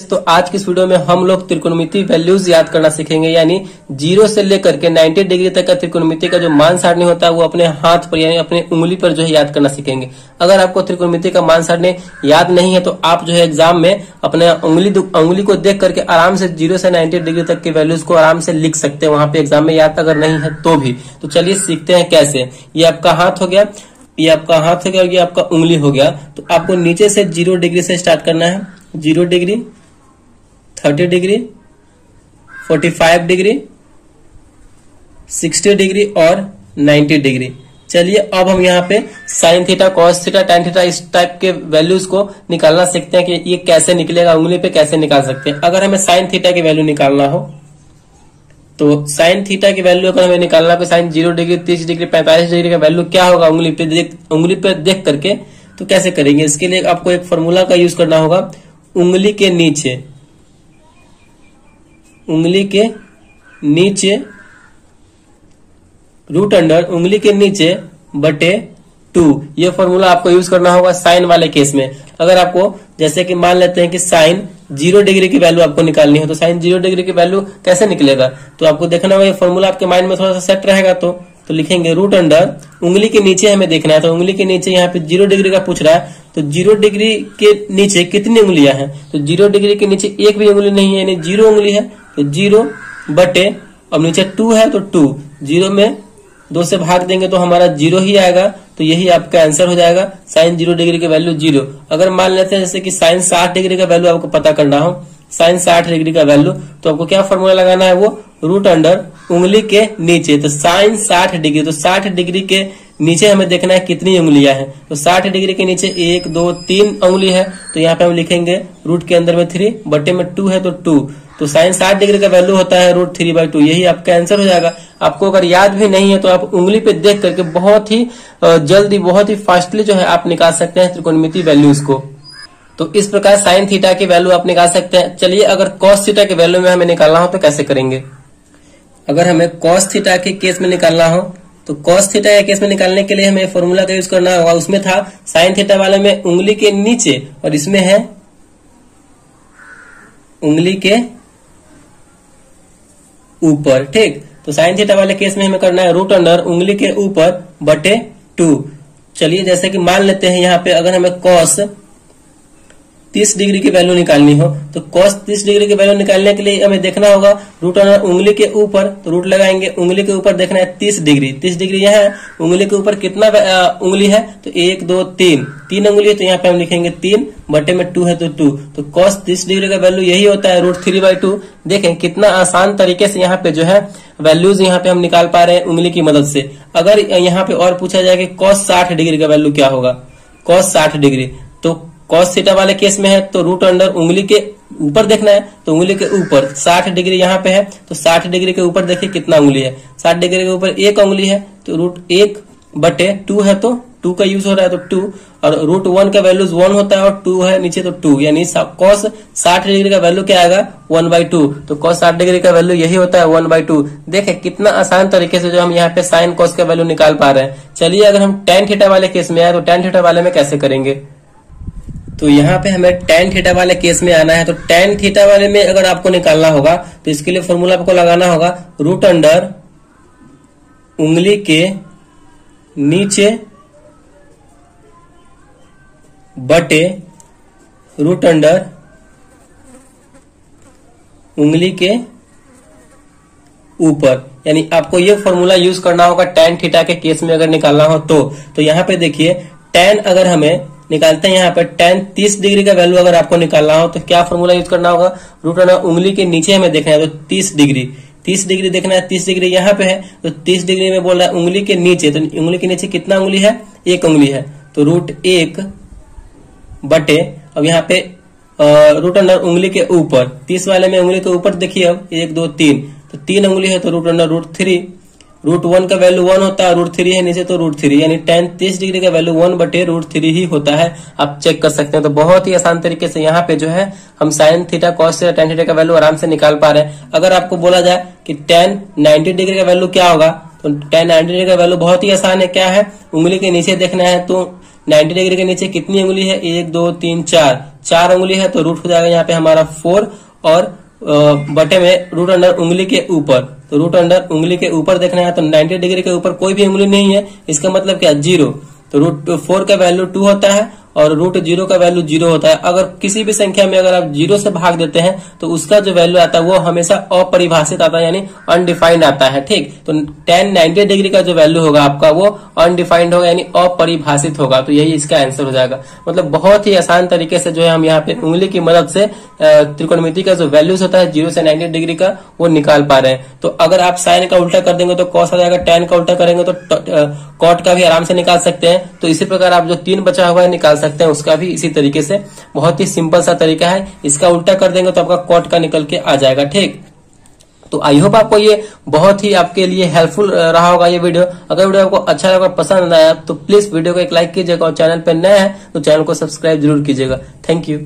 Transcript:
तो आज की इस वीडियो में हम लोग त्रिकोणमिति वैल्यूज याद करना सीखेंगे, यानी 0 से लेकर के 90 डिग्री तक का त्रिकोणमिति का जो मान सारणी होता है वो अपने हाथ पर यानी अपने उंगली पर जो है याद करना सीखेंगे। अगर आपको त्रिकोणमिति का मान सारणी याद नहीं है तो आप जो है एग्जाम में अपने उंगली को देख करके आराम से 0 से 90 डिग्री तक के वैल्यूज को आराम से लिख सकते हैं वहां पे एग्जाम में याद अगर नहीं है तो भी। तो चलिए सीखते हैं कैसे। ये आपका हाथ हो गया, ये आपका हाथ हो गया और ये आपका उंगली हो गया। तो आपको नीचे से 0 डिग्री से स्टार्ट करना है। 0 डिग्री, 30 डिग्री, 45 डिग्री, 60 डिग्री और 90 डिग्री। चलिए अब हम यहाँ पे sine theta, cos theta, tan theta इस टाइप के वैल्यूज को निकालना सीखते हैं कि ये कैसे निकलेगा, उंगली पे कैसे निकाल सकते हैं। अगर हमें साइन थीटा की वैल्यू निकालना हो तो साइन थीटा की वैल्यू अगर हमें निकालना है, साइन 0 डिग्री, 30 डिग्री, 45 डिग्री का वैल्यू क्या होगा उंगली पे देख करके तो कैसे करेंगे। इसके लिए आपको एक फॉर्मूला का यूज करना होगा। उंगली के नीचे रूट अंडर उंगली के नीचे बटे 2, ये फॉर्मूला आपको यूज करना होगा साइन वाले केस में। अगर आपको जैसे कि मान लेते हैं कि साइन 0 डिग्री की वैल्यू आपको निकालनी है तो साइन 0 डिग्री की वैल्यू कैसे निकलेगा, तो आपको देखना होगा ये फॉर्मूला आपके माइंड में थोड़ा सा सेट रहेगा। तो लिखेंगे रूट अंडर उंगली के नीचे हमें देखना है, तो उंगली के नीचे यहाँ पे 0 डिग्री का पूछ रहा है तो 0 डिग्री के नीचे कितनी उंगलियां हैं, तो 0 डिग्री के नीचे एक भी उंगली नहीं है यानी 0 उंगली है। तो 0 बटे अब नीचे 2 है तो 2, 0 में 2 से भाग देंगे तो हमारा 0 ही आएगा। तो यही आपका आंसर हो जाएगा, साइन 0 डिग्री की वैल्यू 0। अगर मान लेते हैं जैसे कि साइन 60 डिग्री का वैल्यू आपको पता करना हो, साइन 60 डिग्री का वैल्यू, तो आपको क्या फॉर्मूला लगाना है, वो रूट अंडर उंगली के नीचे। तो साइन 60 डिग्री, तो 60 डिग्री के नीचे हमें देखना है कितनी उंगलियां हैं, तो 60 डिग्री के नीचे 1 2 3 उंगली है। तो यहाँ पे हम लिखेंगे रूट के अंदर में 3 बटे में 2 है तो 2। तो साइन 60 डिग्री का वैल्यू होता है रूट 3/2, यही आपका आंसर हो जाएगा। आपको अगर याद भी नहीं है तो आप उंगली पे देख करके बहुत ही जल्दी, बहुत ही फास्टली जो है आप निकाल सकते हैं त्रिकोणमिति वैल्यूज को। तो इस प्रकार साइन थीटा की वैल्यू आप निकाल सकते हैं। चलिए अगर कॉस थीटा की वैल्यू में हमें निकालना हो तो कैसे करेंगे। अगर हमें कॉस थीटा के केस में निकालना हो तो कॉस थीटा के केस में निकालने के लिए हमें फॉर्मूला का यूज करना होगा। उसमें था साइन थीटा वाले में उंगली के नीचे और इसमें है उंगली के ऊपर, ठीक। तो साइन थीटा वाले केस में हमें करना है रूट अंडर उंगली के ऊपर बटे 2। चलिए जैसे कि मान लेते हैं यहाँ पे अगर हमें कॉस 30 डिग्री की वैल्यू निकालनी हो तो कॉस 30 डिग्री की वैल्यू निकालने के लिए हमें देखना होगा रूट अंडर उंगली के ऊपर, तो रूट लगाएंगे, उंगली के ऊपर देखना है 30 डिग्री। 30 डिग्री यहाँ है, उंगली के ऊपर कितना उंगली है, तो 1 2 3 उंगली है, तो यहाँ पे हम लिखेंगे 3 बटे में 2 है तो 2। तो कॉस 30 डिग्री का वैल्यू यही होता है रूट 3/2। देखें कितना आसान तरीके से यहाँ पे जो है वैल्यूज यहाँ पे हम निकाल पा रहे हैं उंगली की मदद से। अगर यहाँ पे और पूछा जाए कि कॉस 60 डिग्री का वैल्यू क्या होगा, कॉस 60 डिग्री, तो कॉस थीटा वाले केस में है तो रूट अंडर उंगली के ऊपर देखना है, तो उंगली के ऊपर 60 डिग्री यहाँ पे है तो 60 डिग्री के ऊपर देखिए कितना उंगली है, 60 डिग्री के ऊपर 1 उंगली है तो रूट 1 बटे 2 है तो 2 का यूज हो रहा है तो 2, और रूट 1 का वैल्यू 1 होता है और 2 है नीचे तो 2, यानी कॉस 60 डिग्री का वैल्यू क्या आएगा 1/2। तो कॉस 60 डिग्री का वैल्यू यही होता है 1/2। देखें कितना आसान तरीके से जो हम यहाँ पे साइन कॉस का वैल्यू निकाल पा रहे हैं। चलिए अगर हम टैन थीटा वाले केस में आए तो टैन थीटा वाले में कैसे करेंगे। तो यहाँ पे हमें टैन थीटा वाले केस में आना है। तो टैन थीटा वाले में अगर आपको निकालना होगा तो इसके लिए फॉर्मूला आपको लगाना होगा रूट अंडर उंगली के नीचे बटे रूट अंडर उंगली के ऊपर, यानी आपको ये फॉर्मूला यूज करना होगा टैन थीटा के केस में अगर निकालना हो तो यहाँ पे देखिए टैन अगर हमें निकालते हैं यहाँ पर टैन 30 डिग्री का वैल्यू अगर आपको निकालना हो तो क्या फॉर्मूला यूज करना होगा, रूट अंडर उंगली के नीचे हमें देखना है तो 30 डिग्री देखना है। 30 डिग्री यहाँ पे है तो 30 डिग्री में बोल रहा है उंगली के नीचे, तो उंगली के नीचे कितना उंगली है, 1 उंगली है तो रूट 1 बटे अब यहाँ पे रूट अंडर उंगली के ऊपर, 30 वाले में उंगली के ऊपर देखिए अब 1 2 3 तो 3 उंगली है तो रूट अंडर रूट 3, रूट 1 का वैल्यू 1 होता है, रूट 3 है नीचे तो रूट 3, यानी टैन 30 डिग्री का वैल्यू 1 बटे रूट 3 ही होता है। आप चेक कर सकते हैं। तो बहुत ही आसान तरीके से यहाँ पे जो है हम sine theta cos theta tan theta का वैल्यू आराम से निकाल पा रहे हैं। अगर आपको बोला जाए कि टैन 90 डिग्री का वैल्यू क्या होगा तो टैन 90 डिग्री का वैल्यू बहुत ही आसान है, क्या है, उंगली के नीचे देखना है तो 90 डिग्री के नीचे कितनी उंगली है, 1 2 3 4, 4 उंगली है तो रूट हो जाएगा यहाँ पे हमारा 4 और बटे में रूट अंडर उंगली के ऊपर, तो रूट अंडर उंगली के ऊपर देखना है तो 90 डिग्री के ऊपर कोई भी उंगली नहीं है, इसका मतलब क्या 0, तो रूट 4 का वैल्यू 2 होता है और रूट 0 का वैल्यू 0 होता है। अगर किसी भी संख्या में अगर आप 0 से भाग देते हैं तो उसका जो वैल्यू आता है वो हमेशा अपरिभाषित आता है, यानी अनडिफाइंड आता है। ठीक, तो tan 90 डिग्री का जो वैल्यू होगा आपका वो अनडिफाइंड होगा, यानी अपरिभाषित होगा, तो यही इसका आंसर हो जाएगा। मतलब बहुत ही आसान तरीके से जो है हम यहाँ पे उंगली की मदद से त्रिकोणमिति का जो वैल्यूज होता है 0 से 90 डिग्री का वो निकाल पा रहे हैं। तो अगर आप साइन का उल्टा कर देंगे तो कॉस आ जाएगा, tan का उल्टा करेंगे तो कॉट का भी आराम से निकाल सकते हैं। तो इसी प्रकार आप जो 3 बचा हुआ है निकाल सकते हैं, उसका भी इसी तरीके से, बहुत ही सिंपल सा तरीका है। इसका उल्टा कर देंगे तो आपका कॉट का निकल के आ जाएगा। ठीक, तो आई होप आपको ये बहुत ही आपके लिए हेल्पफुल रहा होगा ये वीडियो। अगर वीडियो आपको अच्छा लगा, पसंद आया तो प्लीज वीडियो को एक लाइक कीजिएगा और चैनल पर नया है तो चैनल को सब्सक्राइब जरूर कीजिएगा। Thank you.